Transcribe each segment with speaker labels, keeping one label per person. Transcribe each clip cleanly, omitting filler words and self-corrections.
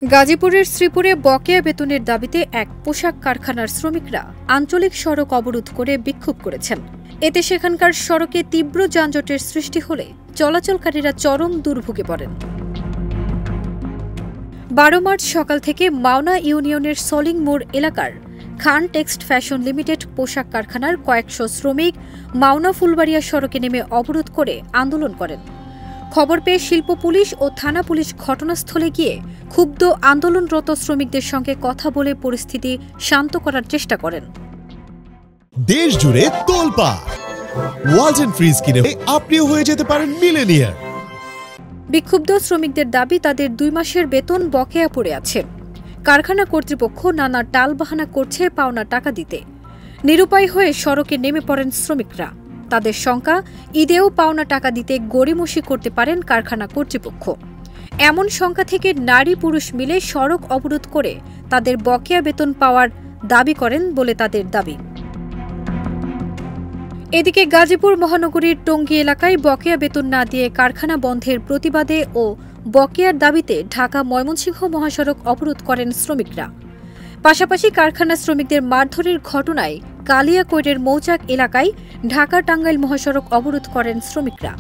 Speaker 1: গাজীপুরের শ্রীপুরে বকেয়া বেতনের দাবিতে এক পোশাক কারখানার শ্রমিকরা আঞ্চলিক সড়ক অবরোধ করে বিক্ষোভ করেছেন। এতে সেখানকার সড়কে তীব্র যানজটের সৃষ্টি হলে চলাচলকারীরা চরম দুর্ভোগে পড়েন। ১২ মার্চ সকাল থেকে মাওনা ইউনিয়নের সলিং মোড় এলাকার খান টেক্সট ফ্যাশন লিমিটেড পোশাক কারখানার কয়েকশো শ্রমিক মাওনা ফুলবাড়িয়া সড়কে নেমে অবরোধ করে আন্দোলন করেন। খবর পেয়ে শিল্প পুলিশ ও থানা পুলিশ ঘটনাস্থলে গিয়ে ক্ষুব্ধ আন্দোলনরত শ্রমিকদের সঙ্গে কথা বলে পরিস্থিতি শান্ত করার চেষ্টা করেন।
Speaker 2: দেশ জুড়ে তোলপাড় ওয়ালটন ফ্রিজ কিনে আপনিও হয়ে যেতে পারেন মিলেনিয়ার।
Speaker 1: বিক্ষুব্ধ শ্রমিকদের দাবি, তাদের ২ মাসের বেতন বকেয়া পড়ে আছে। কারখানা কর্তৃপক্ষ নানা টালবাহানা করছে পাওনা টাকা দিতে। নিরুপায় হয়ে সড়কে নেমে পড়েন শ্রমিকরা। তাদের শঙ্কা, ঈদেও পাওনা টাকা দিতে গড়িমসি করতে পারেন কারখানা কর্তৃপক্ষ। এমন শঙ্কা থেকে নারী পুরুষ মিলে সড়ক অবরোধ করে তাদের বকেয়া বেতন পাওয়ার দাবি করেন বলে তাদের দাবি। এদিকে গাজীপুর মহানগরীর টঙ্গী এলাকায় বকেয়া বেতন না দিয়ে কারখানা বন্ধের প্রতিবাদে ও বকেয়ার দাবিতে ঢাকা ময়মনসিংহ মহাসড়ক অবরোধ করেন শ্রমিকরা। পাশাপাশি কারখানা শ্রমিকদের মারধরের ঘটনায় কালিয়াকৈরের মৌচাক এলাকায় ঢাকা টাঙ্গাইল মহাসড়ক অবরোধ করেন শ্রমিকরা।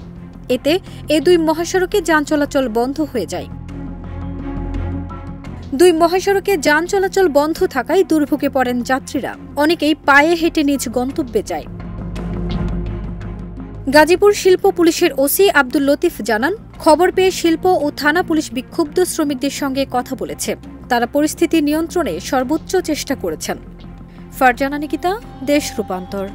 Speaker 1: এতে এ ২ মহাসড়কে যান চলাচল বন্ধ হয়ে যায়। ২ মহাসড়কে যান চলাচল বন্ধ থাকায় দুর্ভোগে পড়েন যাত্রীরা। অনেকেই পায়ে হেঁটে নিজ গন্তব্যে যায়। গাজীপুর শিল্প পুলিশের ওসি আব্দুল লতিফ জানান, খবর পেয়ে শিল্প ও থানা পুলিশ বিক্ষুব্ধ শ্রমিকদের সঙ্গে কথা বলেছে। তারা পরিস্থিতি নিয়ন্ত্রণে সর্বোচ্চ চেষ্টা করেছেন। ফারজানা নিকিতা, দেশ রূপান্তর।